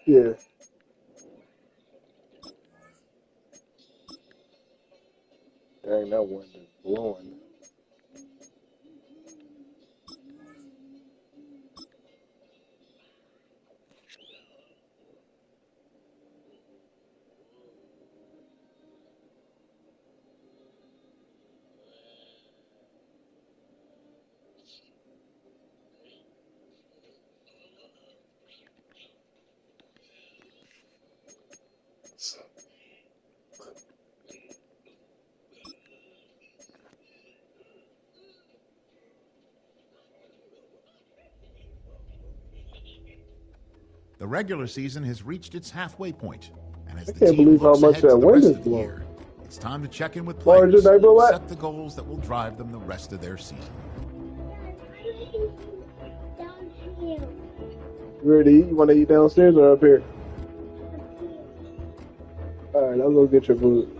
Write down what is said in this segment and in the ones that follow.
Yeah. Dang, that wind is blowing. The regular season has reached its halfway point, and as I the can't team believe how looks much ahead to that the wind rest is of the blowing. year, it's time to check in with Large players, neighbor what? set the goals that will drive them the rest of their season. You ready to eat? You want to eat downstairs or up here? All right, I'll go get your food.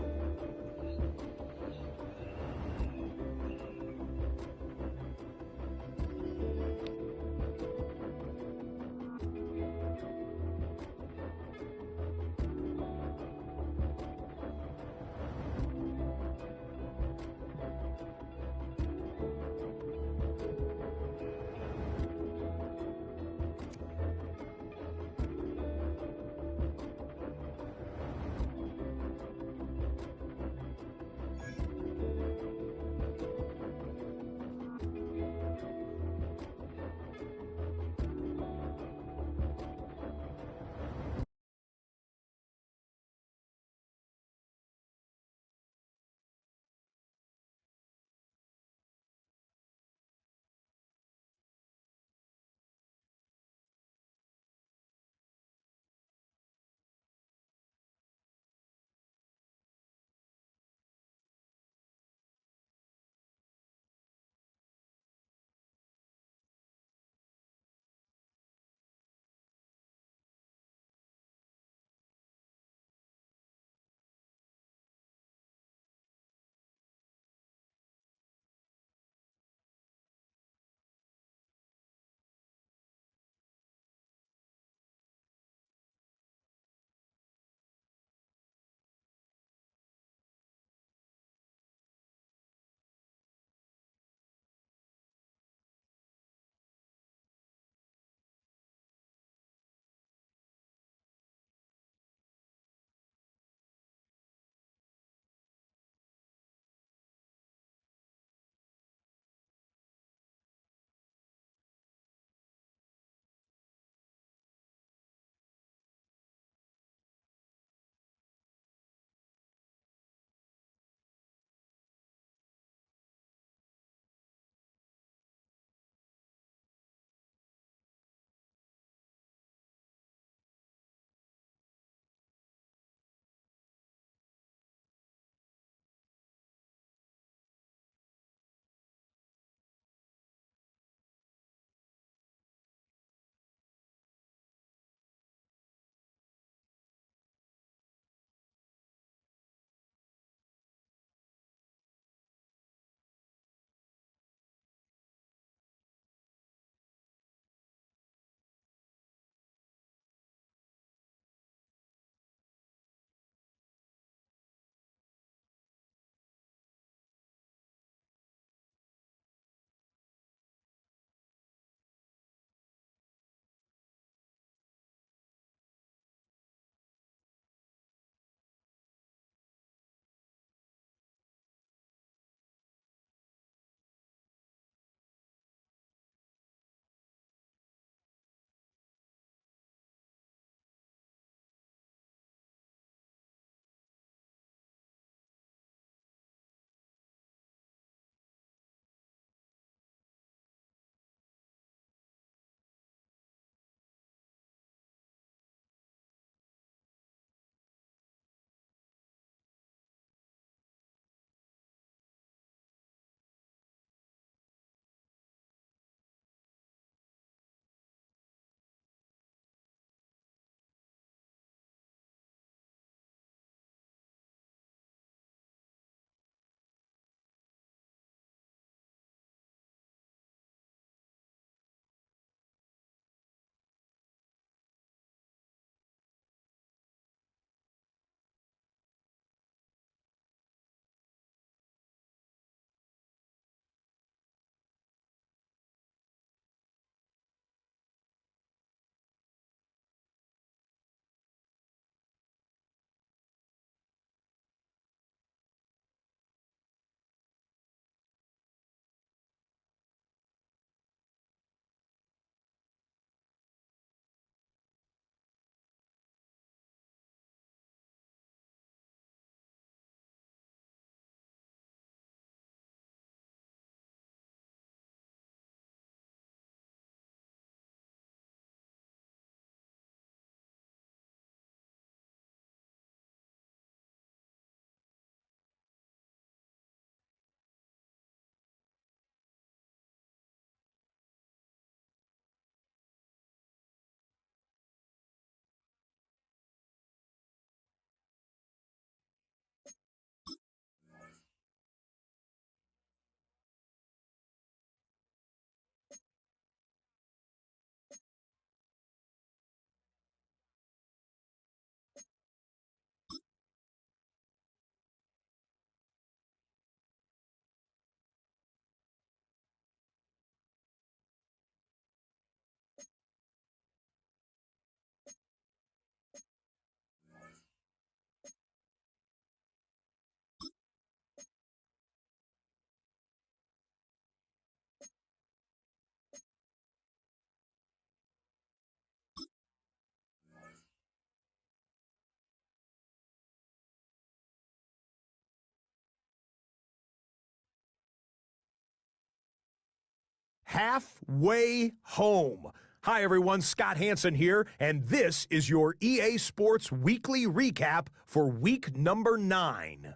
halfway home. Hi, everyone. Scott Hansen here, and this is your EA Sports Weekly Recap for week number 9.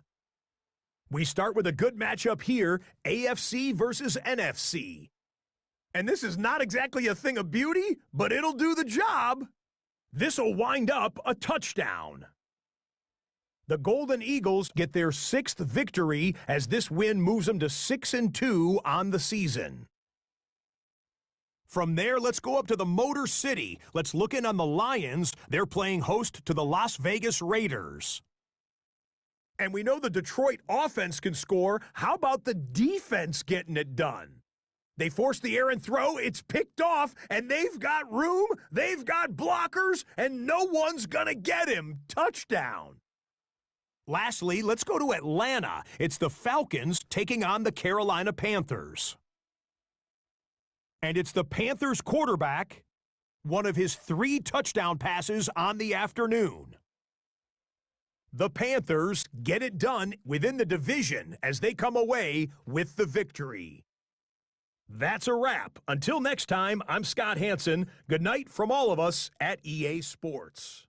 We start with a good matchup here, AFC versus NFC. And this is not exactly a thing of beauty, but it'll do the job. This'll wind up a touchdown. The Golden Eagles get their 6th victory as this win moves them to 6-2 on the season. From there, let's go up to the Motor City. Let's look in on the Lions. They're playing host to the Las Vegas Raiders. And we know the Detroit offense can score. How about the defense getting it done? They force the errant throw, it's picked off, and they've got room, they've got blockers, and no one's gonna get him. Touchdown. Lastly, let's go to Atlanta. It's the Falcons taking on the Carolina Panthers. And it's the Panthers quarterback, one of his 3 touchdown passes on the afternoon. The Panthers get it done within the division as they come away with the victory. That's a wrap. Until next time, I'm Scott Hansen. Good night from all of us at EA Sports.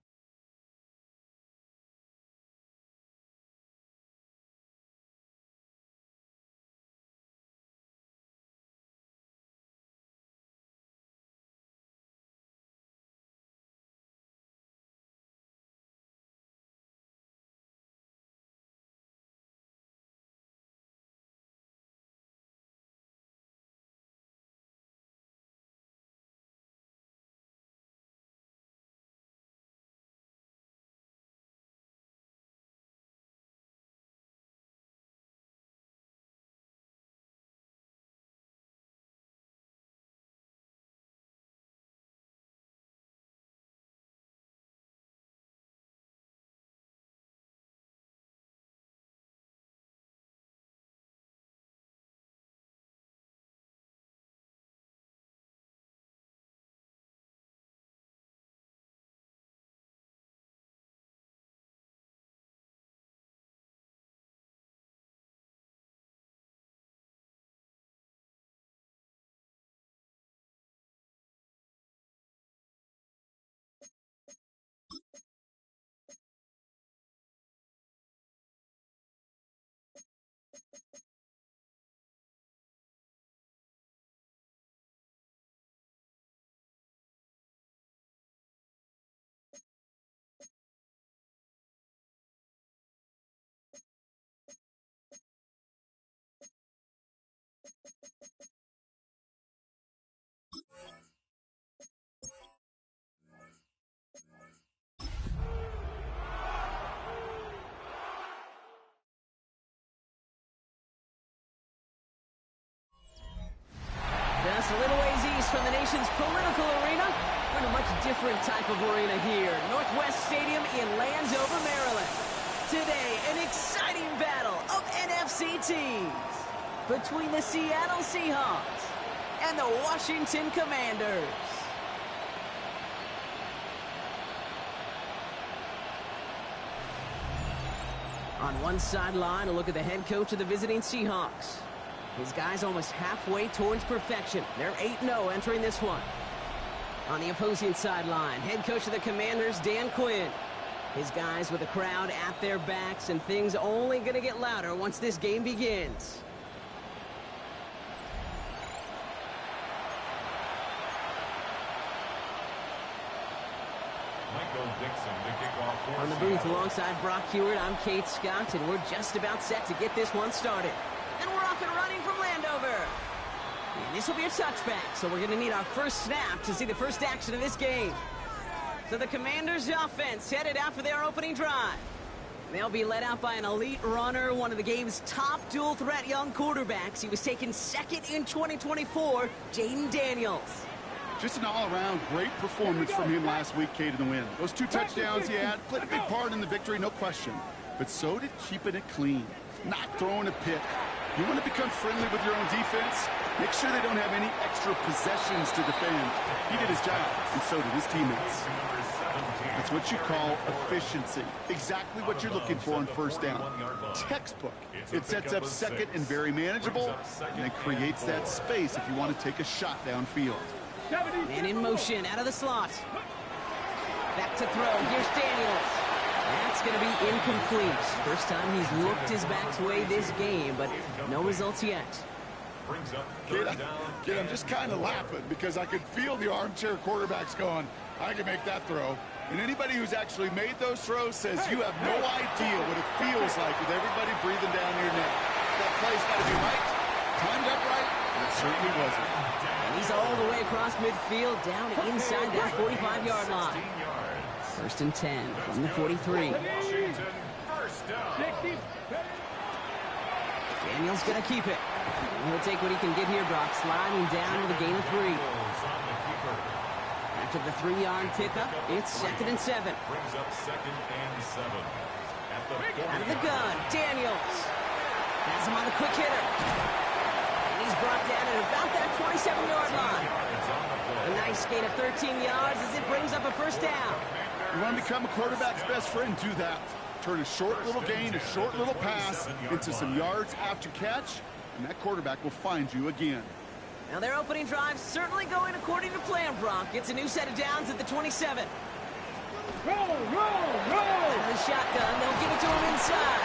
Just a little ways east from the nation's political arena. We're in a much different type of arena here. Northwest Stadium in Landover, Maryland. Today, an exciting battle of NFC teams between the Seattle Seahawks and the Washington Commanders. On one sideline, a look at the head coach of the visiting Seahawks. His guys almost halfway towards perfection. They're 8-0 entering this one. On the opposing sideline, head coach of the Commanders, Dan Quinn. His guys with the crowd at their backs, and things only going to get louder once this game begins. On the booth alongside Brock Hewitt, I'm Kate Scott, and we're just about set to get this one started. And we're off and running from Landover. And this will be a touchback, so we're going to need our first snap to see the first action of this game. So the Commanders' offense headed out for their opening drive. They'll be led out by an elite runner, one of the game's top dual-threat young quarterbacks. He was taken second in 2024, Jaden Daniels. Just an all-around great performance from him last week, Kate, in the win. Those 2 touchdowns he had played a big part in the victory, no question. But so did keeping it clean, not throwing a pick. You want to become friendly with your own defense? Make sure they don't have any extra possessions to defend. He did his job, and so did his teammates. That's what you call efficiency. Exactly what you're looking for on first down. Textbook. It sets up second and very manageable, and then creates that space if you want to take a shot downfield. Man in motion, out of the slot. Back to throw. Here's Daniels. That's going to be incomplete. First time he's looked his back's way this game, but no results yet. Kid, I'm just kind of laughing because I could feel the armchair quarterbacks going, I can make that throw. And anybody who's actually made those throws says you have no idea what it feels like with everybody breathing down your neck. That play's got to be right, timed up right, and it certainly wasn't. And he's all the way across midfield, down inside that 45-yard line. First and 10 from the 43. Daniels going to keep it. He'll take what he can get here, Brock, sliding down with a gain of 3. After the 3-yard pickup, it's 2nd and 7. Brings up 2nd and 7. Out of the gun, Daniels. Has him on the quick hitter. And he's brought down at about that 27-yard line. A nice gain of 13 yards as it brings up a first down. You want to become a quarterback's best friend, do that. Turn a short little gain, a short little pass into some yards after catch, and that quarterback will find you again. Now their opening drive certainly going according to plan, Brock. Gets a new set of downs at the 27. Roll! Out of the shotgun, they'll give it to him inside.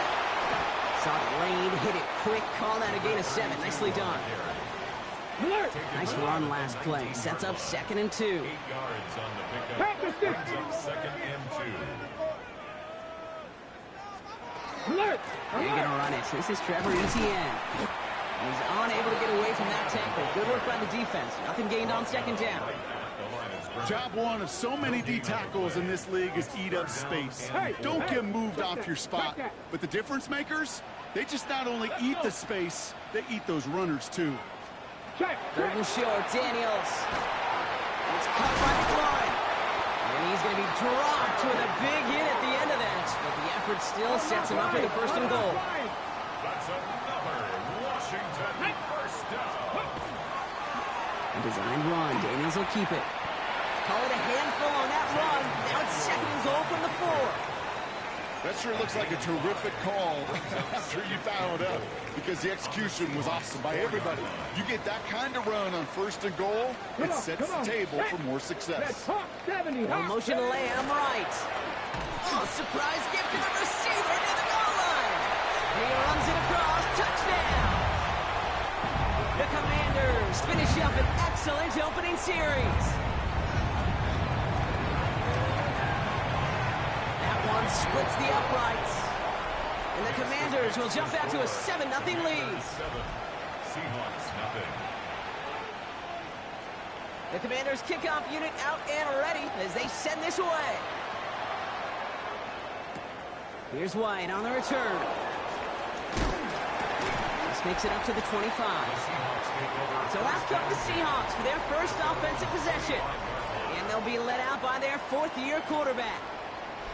Saw the lane, hit it quick, call that a gain of 7. Nicely done. Alert! Nice run last play. Sets up 2nd and 2. 8 yards on the pickup. Brings up 2nd and 2. Alert! They're going to run it. This is Trevor Etienne. He's unable to get away from that tackle. Good work by the defense. Nothing gained on 2nd down. Job one of so many D tackles in this league is eat up space. Don't get moved off your spot. But the difference makers, they just not only eat the space, they eat those runners too. 3rd and short, Daniels. It's caught by McLaurin. And he's going to be dropped with a big hit at the end of that. But the effort still sets him up for the 1st and goal. That's another Washington first down. A designed run. Daniels will keep it. Call it a handful on that run. Now it's 2nd and goal from the 4. That sure looks like a terrific call after you fouled up because the execution was awesome by everybody. You get that kind of run on 1st and goal, it sets the table for more success. No motion to Lamb right. Oh, surprise gift to the receiver near the goal line. And he runs it across. Touchdown. The Commanders finish up an excellent opening series. Splits the uprights. And the Commanders will jump out to a 7-0 lead. Seahawks nothing. The Commanders kickoff unit out and ready as they send this away. Here's White on the return. This makes it up to the 25. So out come the Seahawks for their first offensive possession. And they'll be led out by their 4th-year quarterback.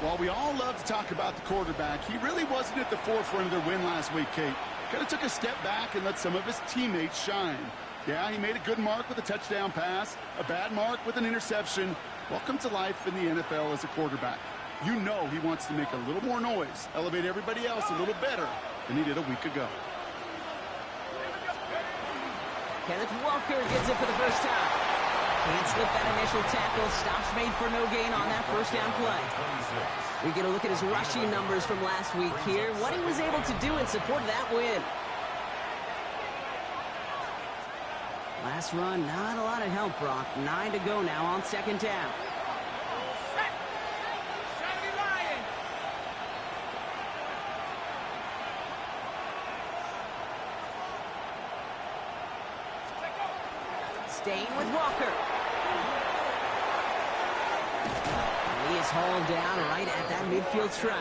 While we all love to talk about the quarterback, he really wasn't at the forefront of their win last week, Kate. Kind of took a step back and let some of his teammates shine. Yeah, he made a good mark with a touchdown pass, a bad mark with an interception. Welcome to life in the NFL as a quarterback. You know he wants to make a little more noise, elevate everybody else a little better than he did a week ago. Kenneth Walker gets it for the first time. Can't slip that initial tackle. Stops made for no gain on that first down play. We get a look at his rushing numbers from last week here. What he was able to do in support of that win. Last run, not a lot of help, Brock. 9 to go now on 2nd down. Staying with Walker. And he is hauled down right at that midfield stripe.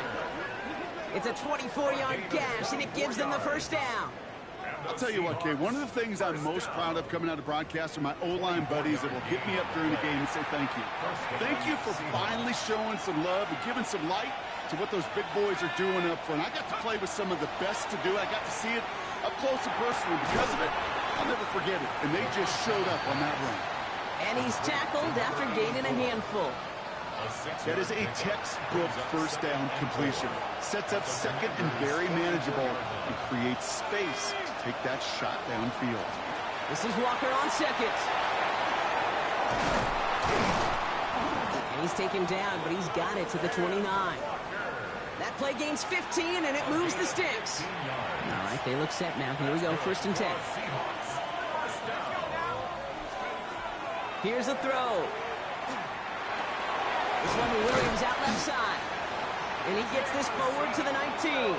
It's a 24-yard gash, and it gives them the first down. I'll tell you what, Kay, one of the things I'm most proud of coming out of broadcast are my O-line buddies that will hit me up during the game and say thank you. Thank you for finally showing some love and giving some light to what those big boys are doing up front. I got to play with some of the best to do. I got to see it up close and personal. Because of it, I'll never forget it. And they just showed up on that run. And he's tackled after gaining a handful. That is a textbook first down completion. Sets up second and very manageable and creates space to take that shot downfield. This is Walker on second. And he's taken down, but he's got it to the 29. That play gains 15, and it moves the sticks. All right, they look set now. Here we go, 1st and 10. Here's a throw. This one to Williams out left side. And he gets this forward to the 19.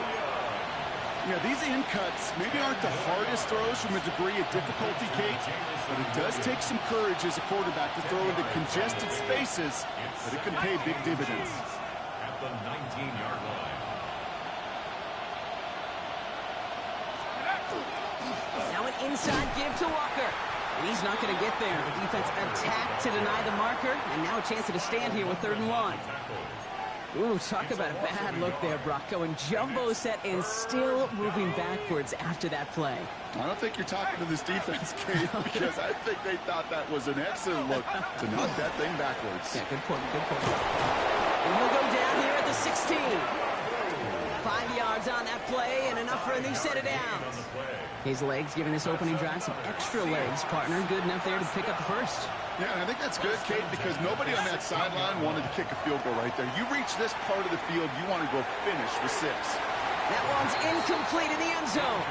Yeah, these in cuts maybe aren't the hardest throws from a degree of difficulty, Kate, but it does take some courage as a quarterback to throw into congested spaces, but it can pay big dividends. At the 19-yard line. Now an inside give to Walker. And he's not going to get there. The defense attacked to deny the marker, and now a chance to stand here with 3rd and 1. Ooh, talk about a bad look there, Brock. Going jumbo set and still moving backwards after that play. I don't think you're talking to this defense, Kate, because I think they thought that was an excellent look to knock that thing backwards. Yeah, good point, good point. And he'll go down here at the 16. 5 yards on that play and enough for a new set of downs. His legs giving this opening drive some extra legs, partner. Good enough there to pick up the first. Yeah, I think that's good, Kate, because nobody on that sideline wanted to kick a field goal right there. You reach this part of the field, you want to go finish with 6. That one's incomplete in the end zone.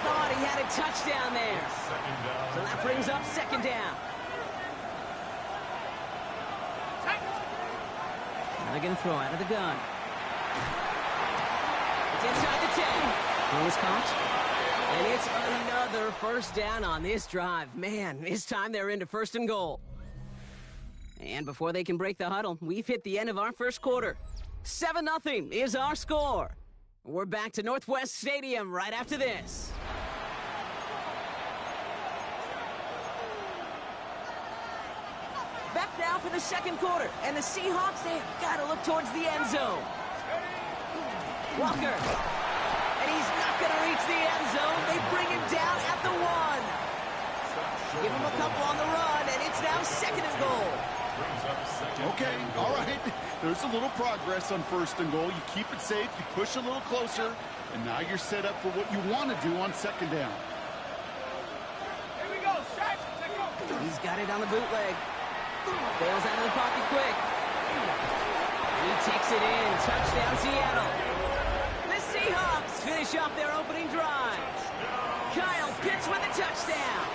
Thought he had a touchdown there. So that brings up 2nd down. Now they're going to throw out of the gun. It's inside the 10. Ball is caught. And it's another 1st down on this drive. Man, this time they're into 1st and goal. And before they can break the huddle, we've hit the end of our 1st quarter. 7-0 is our score. We're back to Northwest Stadium right after this. Back now for the 2nd quarter. And the Seahawks, they've got to look towards the end zone. Walker. And he's not going to reach the end zone. They bring him down at the 1. Give him a couple on the run, and it's now 2nd and goal. Okay, all right. There's a little progress on 1st and goal. You keep it safe, you push a little closer, and now you're set up for what you want to do on 2nd down. Here we go, Shaq. He's got it on the bootleg. Bails out of the pocket quick. He takes it in. Touchdown, Seattle. The Seahawks finish off their opening drive. Kyle Pitts with a touchdown.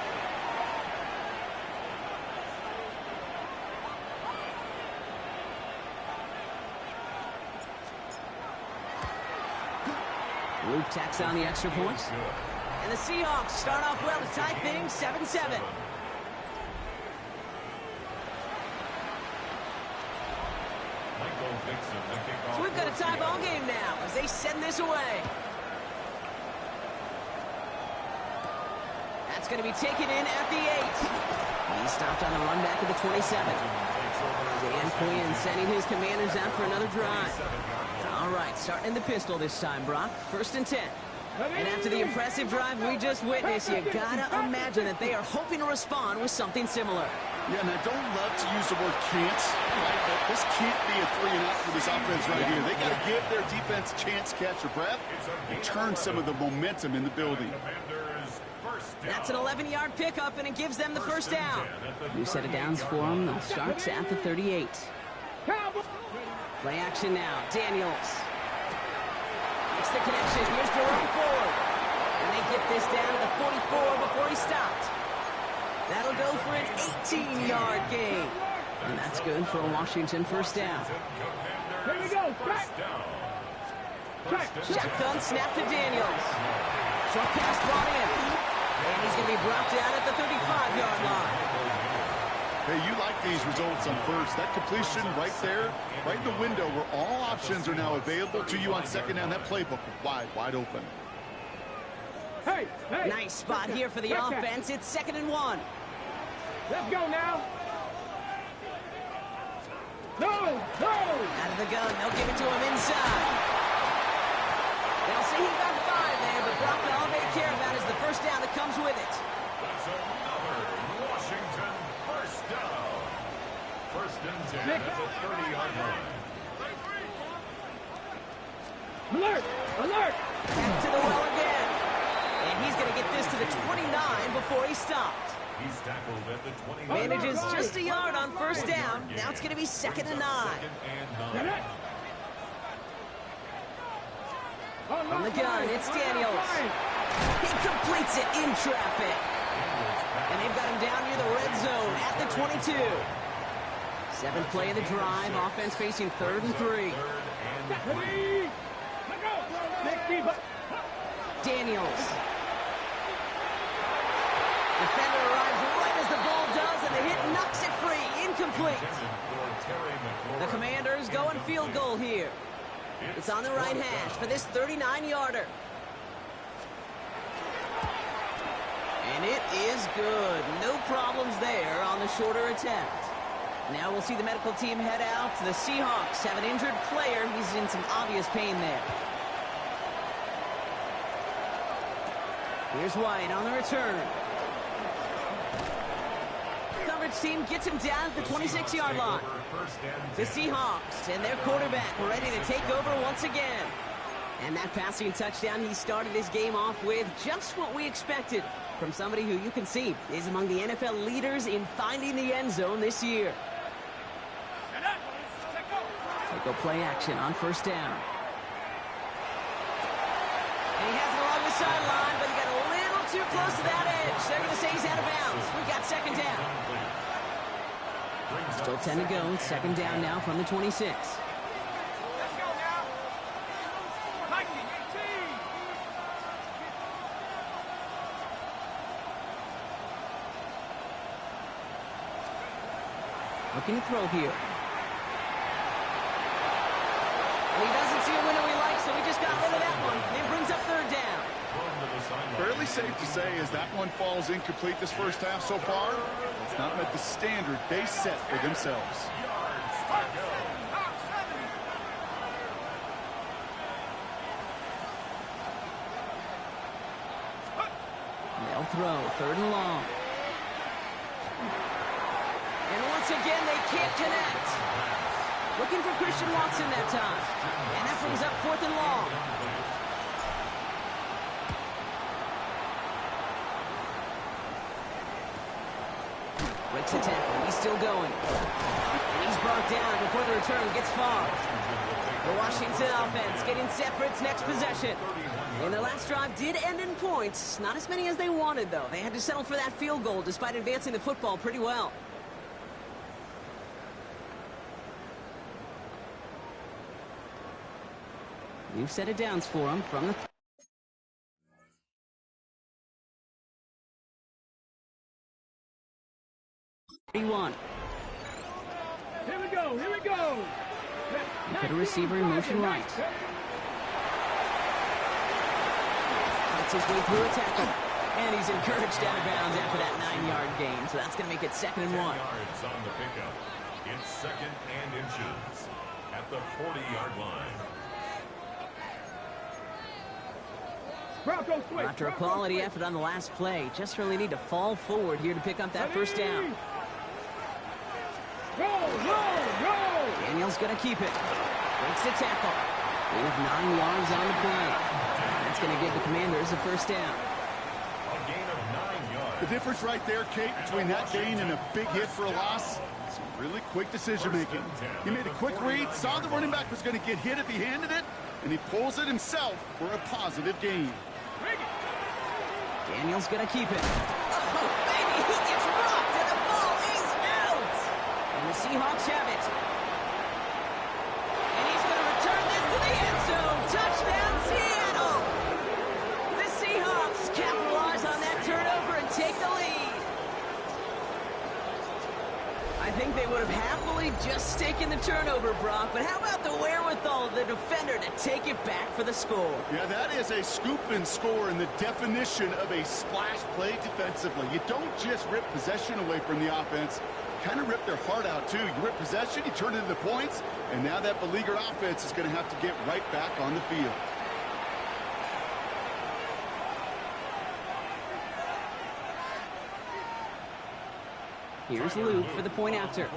Luke tacks on the extra point. And the Seahawks start off well to tie things 7-7. So we've got a tie ball game now as they send this away. That's going to be taken in at the 8. He stopped on the run back at the 27. Dan Quinn sending his Commanders out for another drive. All right, starting in the pistol this time, Brock. 1st and 10. And after the impressive drive we just witnessed, you gotta imagine that they are hoping to respond with something similar. Yeah, and I don't love to use the word can't, right? But this can't be a 3-and-out for this offense right here. They got to give their defense a chance to catch their breath and turn some of the momentum in the building. That's an 11-yard pickup, and it gives them the 1st down. New set of downs for them. They'll start at the 38. Play action now. Daniels. Makes the connection. Here's Jerome Ford. And they get this down to the 44 before he stopped. That'll go for an 18-yard gain. And that's good for a Washington 1st down. Here we go, Shotgun snap to Daniels. Short pass brought in. And he's going to be brought down at the 35-yard line. Hey, you like these results on 1st. That completion right there, right in the window where all options are now available to you on 2nd down. That playbook wide open. Hey, nice spot here for the offense. It's 2nd and 1. Let's go now. No. Out of the gun. They'll give it to him inside. They'll see he got 5 there, but Brock, all they care about is the 1st down that comes with it. That's another Washington 1st down. 1st and 10 at the Alert! Alert! Back to the well again. And he's going to get this to the 29 before he stopped. He's tackled at the 29. Manages just a yard on first down. Now it's going to be 2nd and 9. Second and 9. From the gun, it's Daniels. He completes it in traffic. And they've got him down near the red zone at the 22. 7th play of the drive. Offense facing 3rd and 3. Daniels. Defender arrives right as the ball does, and the hit knocks it free. Incomplete. The Commanders going field goal here. It's on the right hash for this 39-yarder. And it is good. No problems there on the shorter attempt. Now we'll see the medical team head out. The Seahawks have an injured player. He's in some obvious pain there. Here's White on the return. Coverage team gets him down at the 26-yard line. The Seahawks and their quarterback ready to take over once again. And that passing touchdown he started his game off with, just what we expected from somebody who you can see is among the NFL leaders in finding the end zone this year. Take a play action on first down. And he has it along the sideline, but he got a little too close to that edge. They're going to say he's out of bounds. We've got 2nd down. Still 10 to go. 2nd down now from the 26. Looking to throw here. And he doesn't see a window he likes, so he just got rid of that one. And brings up 3rd down. Fairly safe to say as that one falls incomplete this first half so far, it's not met the standard they set for themselves. They'll throw 3rd and long. And once again, they can't connect. Looking for Christian Watson that time. And that brings up 4th and long. Breaks the tackle. He's still going. And he's brought down before the return gets far. The Washington offense getting set for its next possession. And their last drive did end in points. Not as many as they wanted, though. They had to settle for that field goal despite advancing the football pretty well. New set of downs for him from the 31. Here we go, here we go. They put a receiver in motion right. Gets his way through a tackle. And he's encouraged out of bounds after that 9-yard gain. So that's going to make it 2nd and 1. Yards on the pickup. It's 2nd and inches at the 40-yard line. After a quality effort on the last play, just really need to fall forward here to pick up that first down. Daniels going to keep it. Breaks the tackle. We have 9 yards on the play. That's going to give the Commanders a first down. A gain of 9 yards. The difference right there, Kate, between that gain and a big hit for a loss, some really quick decision-making. He made a quick read, saw the running back was going to get hit if he handed it, and he pulls it himself for a positive gain. Daniels going to keep it. Oh, baby, he gets rocked, and the ball is out. And the Seahawks have it. And he's going to return this to the end zone. Touchdown, Seattle. The Seahawks capitalize on that turnover and take the lead. I think they would have happily just taken the turnover, Brock, but how about the wherewithal of the defender to take it back for the score? Yeah, that is a scoop and score in the definition of a splash play defensively. You don't just rip possession away from the offense, you kind of rip their heart out too. You rip possession, you turn it into points, and now that beleaguered offense is going to have to get right back on the field. Here's Luke for the point after.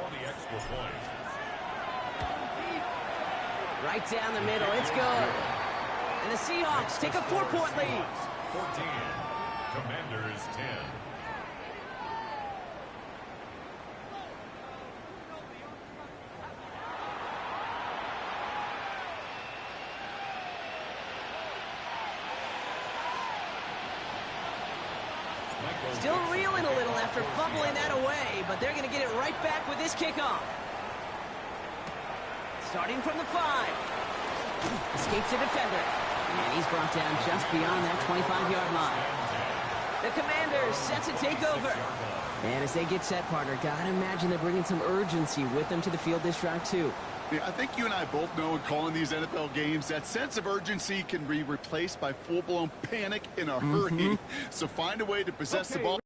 Right down the middle, it's good. Seahawks take a 4-point lead. 14. Commanders 10. Still reeling a little after fumbling that away, but they're going to get it right back with this kickoff. Starting from the 5. Escapes the defender. And he's brought down just beyond that 25-yard line. The Commanders set to take over. And as they get set, partner, gotta imagine they're bringing some urgency with them to the field this drive, too. Yeah, I think you and I both know in calling these NFL games that sense of urgency can be replaced by full-blown panic in a hurry. So find a way to possess the ball.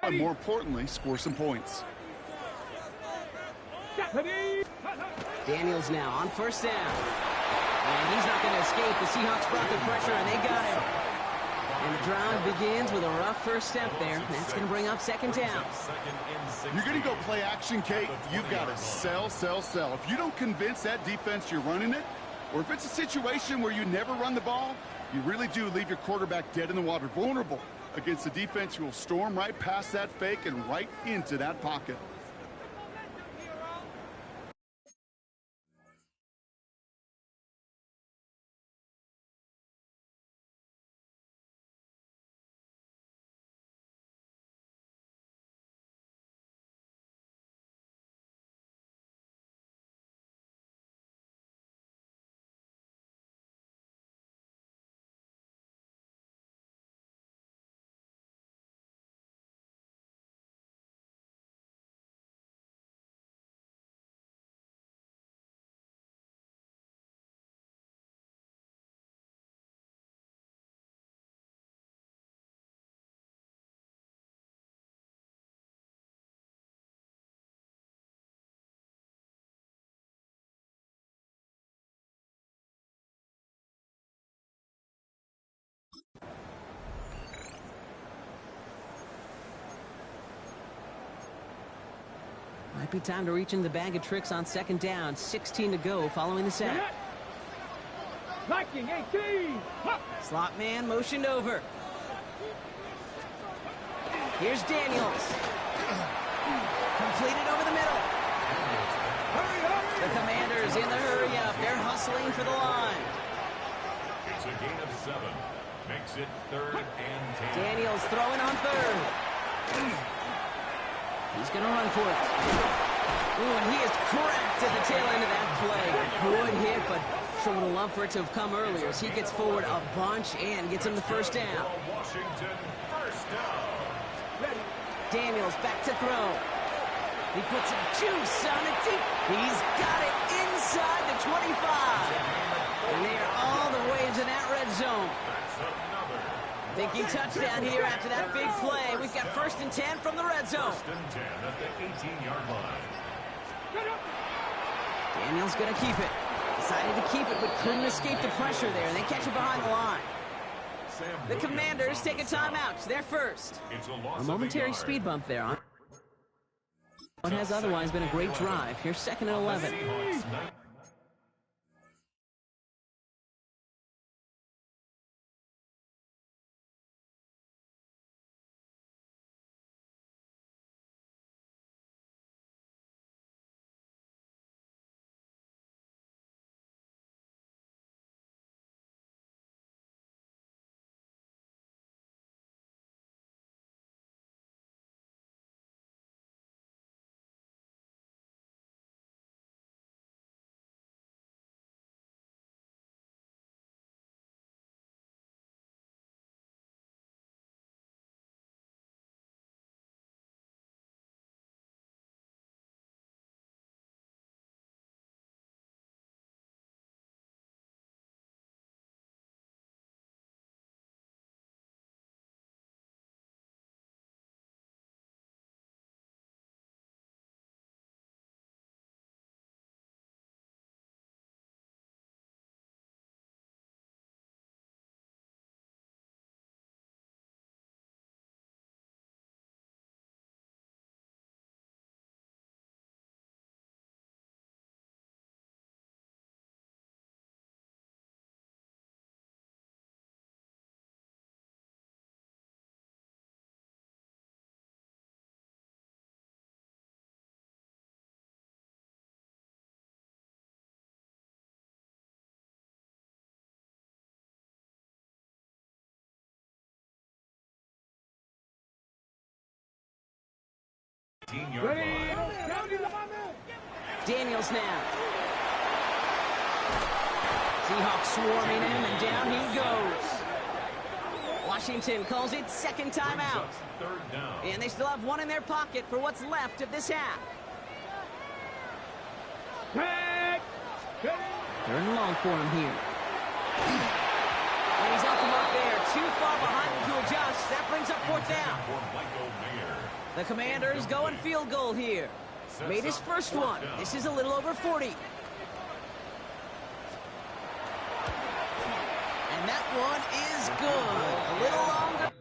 And more importantly, score some points. Daniels now on first down. And he's not going to escape. The Seahawks brought the pressure, and they got him. And the drive begins with a rough first step there. That's going to bring up second down. You're going to go play action, Kate. You've got to sell, sell, sell. If you don't convince that defense you're running it, or if it's a situation where you never run the ball, you really do leave your quarterback dead in the water, vulnerable against a defense who will storm right past that fake and right into that pocket. Might be time to reach in the bag of tricks on second down. 16 to go following the sack. Liking 18. Slot man motioned over. Here's Daniels. Completed over the middle. The Commanders in the hurry up. They're hustling for the line. It's a gain of 7. Makes it 3rd and 10. Daniels throwing on 3rd. He's going to run for it. Ooh, and he is cracked at the tail end of that play. Good hit, but sure would have loved for it to have come earlier as he gets forward a bunch and gets him the first down. Washington, first down. Daniels back to throw. He puts some juice on it deep. He's got it inside the 25. And they are all the way into that red zone. That's another. Thinking touchdown here after that big play. We've got 1st and 10 from the red zone. 1st and 10 at the 18-yard line. Daniels going to keep it. Decided to keep it, but couldn't escape the pressure there. They catch it behind the line. The Commanders take a timeout. They're first. It's a loss A of momentary yard. speed bump there on what has otherwise been a great drive. Here's 2nd and 11. Seahawks, 9. Daniels now. Seahawks swarming him, and down he goes. Washington calls it 2nd timeout. 3rd down. And they still have one in their pocket for what's left of this half. 3rd and long for him here. And he's off the mark there. Too far behind him to adjust. That brings up 4th down. For Michael Mayer. The Commanders going field goal here. Made his first one. This is a little over 40. And that one is good. A little longer.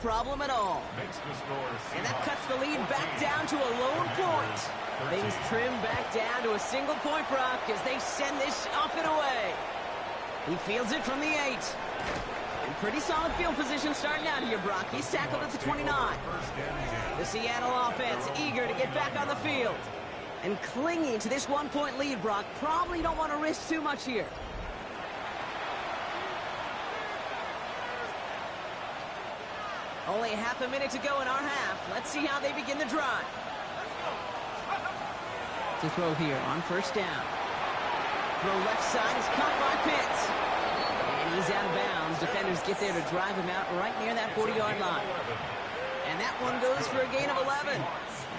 problem at all. Makes the score And that Seahawks cuts the lead back 14, down to a lone point. 13. Things trim back down to a single point, Brock, as they send this off and away. He fields it from the 8. And pretty solid field position starting out here, Brock. He's tackled at the 29. First and 10. The Seattle offense eager to get back on the field. And clinging to this one-point lead, Brock. Probably don't want to risk too much here. Only half a minute to go in our half. Let's see how they begin the drive. To throw here on first down. Throw left side is caught by Pitts. And he's out of bounds. Defenders get there to drive him out right near that 40-yard line. And that one goes for a gain of 11.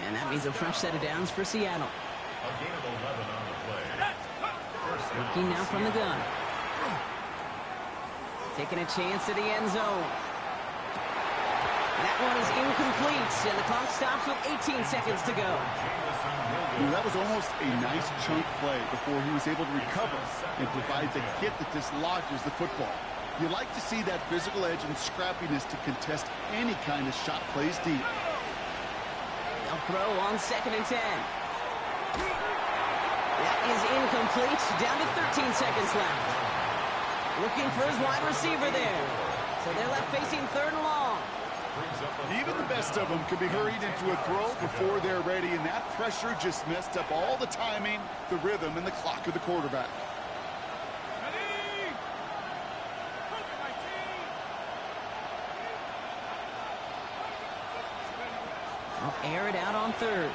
And that means a fresh set of downs for Seattle. A gain of 11 on the play. Looking now from the gun. Taking a chance to the end zone. That one is incomplete, and the clock stops with 18 seconds to go. That was almost a nice chunk play before he was able to recover and provide the hit that dislodges the football. You like to see that physical edge and scrappiness to contest any kind of shot plays deep. They'll throw on 2nd and 10. That is incomplete, down to 13 seconds left. Looking for his wide receiver there. So they're left facing 3rd and long. Even the best of them can be hurried into a throw before they're ready, and that pressure just messed up all the timing, the rhythm, and the clock of the quarterback. I'll air it out on 3rd.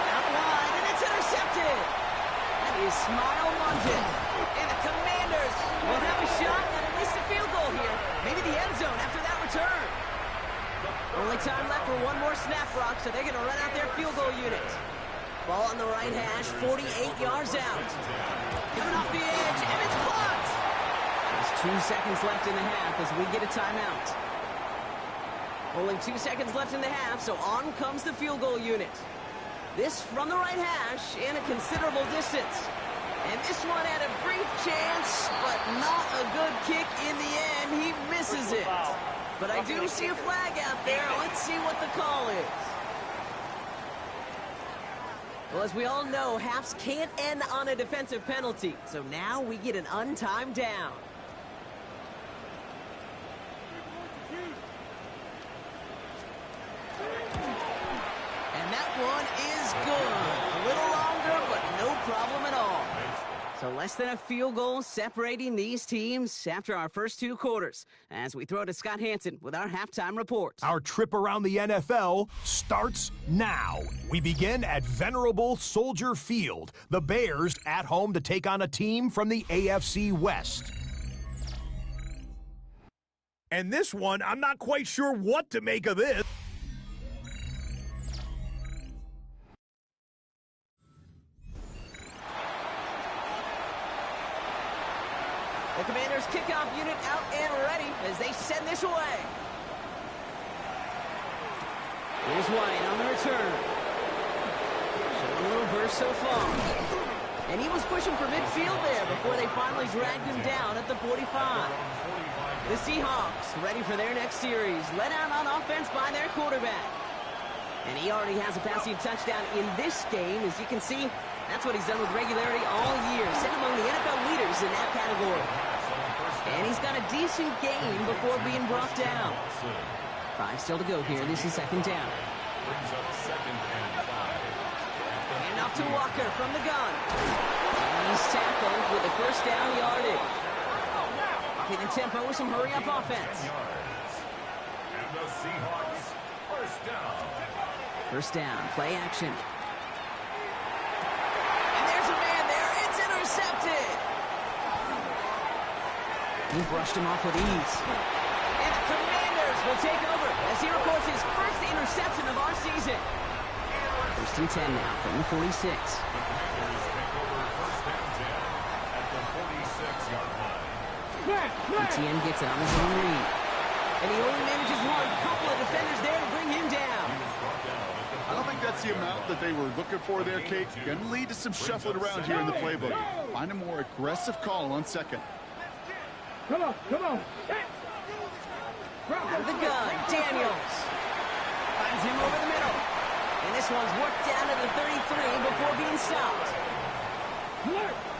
Out wide, and it's intercepted. That is Smile London. And the Commanders will have a shot at least a field goal here. Maybe the end zone after that return. Only time left for one more snap, Brock, so they're going to run out their field goal unit. Ball on the right hash, 48 yards out. Coming off the edge, and it's blocked. There's 2 seconds left in the half as we get a timeout. Only 2 seconds left in the half, so on comes the field goal unit. This from the right hash and a considerable distance. And this one had a brief chance, but not a good kick in the end. He misses it. But I do see a flag out there. Let's see what the call is. Well, as we all know, halves can't end on a defensive penalty. So now we get an untimed down. And that one is good. A little longer, but no problem at all. So less than a field goal separating these teams after our first 2 quarters. As we throw to Scott Hansen with our halftime report. Our trip around the NFL starts now. We begin at venerable Soldier Field. The Bears at home to take on a team from the AFC West. And this one, I'm not quite sure what to make of this. The Commanders' kickoff unit out and ready as they send this away. Here's White on the return. Showing a little burst so far. And he was pushing for midfield there before they finally dragged him down at the 45. The Seahawks ready for their next series. Let out on offense by their quarterback. And he already has a passing touchdown in this game. As you can see, that's what he's done with regularity all year. Set among the NFL leaders in that category. And he's got a decent game before being brought down. 5 still to go here. This is 2nd down. And off to Walker from the gun. And he's tackled with a first down yardage. Upping the tempo with some hurry-up offense. And the Seahawks, first down. First down, play action. And there's a man there. It's intercepted. He brushed him off with ease. And the Commanders will take over as he records his first interception of our season. First and 10 now from the 46. The Commanders take over first down 10 at the 46-yard line. Etienne gets it on his own read. And he only manages one. Couple of defenders there to bring him down. I don't think that's the amount that they were looking for there, Kate. Going to lead to some shuffling around here in the playbook. Find a more aggressive call on 2nd. Come on, come on. Out of the gun, Daniels. Finds him over the middle. And this one's worked down to the 33 before being stopped.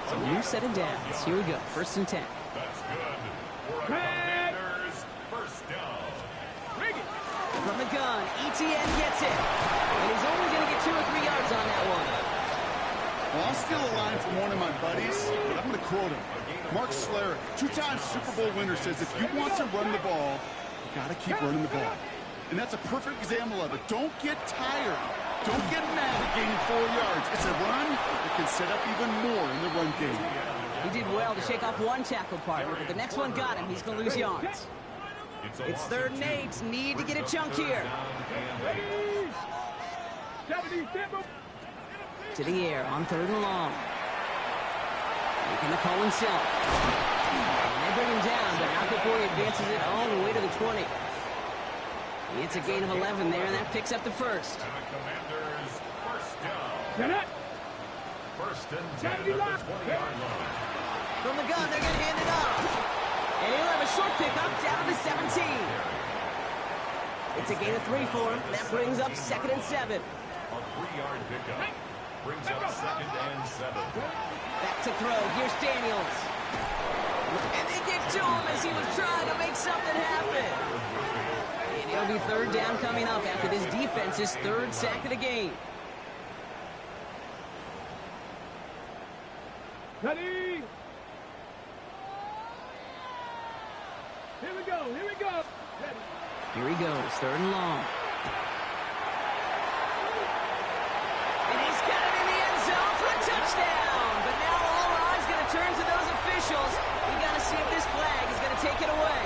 So new set of downs. Here we go, 1st and 10. That's good. For a Commander's first down. From the gun, ETN gets it. And he's only going to get 2 or 3 yards on that one. Well, I'll steal a line from one of my buddies, but I'm going to quote him. Mark Schlereth, 2-time Super Bowl winner, says if you want to run the ball, you got to keep running the ball. And that's a perfect example of it. Don't get tired. Don't get mad at gaining 4 yards. It's a run that can set up even more in the run game. He did well to shake off one tackle partner, but the next one got him. He's going to lose yards. It's 3rd and 8. Need to get a chunk here. To the air on 3rd and long. Making the call himself. And they bring him down, but not before he advances it all the way to the 20. It's a gain of 11 there, and that picks up the 1st. Commander's first down. 1st and 10 at the 20-yard line. From the gun, they're going to hand it off. And he'll have a short pickup down to the 17. It's a gain of 3 for him. That brings up 2nd and 7. A 3-yard pickup brings up 2nd and 7. Back to throw. Here's Daniels. And they get to him as he was trying to make something happen. And it'll be 3rd down coming up after this defense's 3rd sack of the game. Ready? Here we go, here we go. Ready. Here he goes, 3rd and long. And he's got it in the end zone for a touchdown. But now all eyes going to turn to those officials. We got to see if this flag is going to take it away.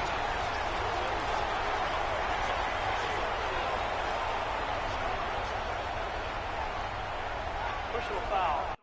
Personal foul.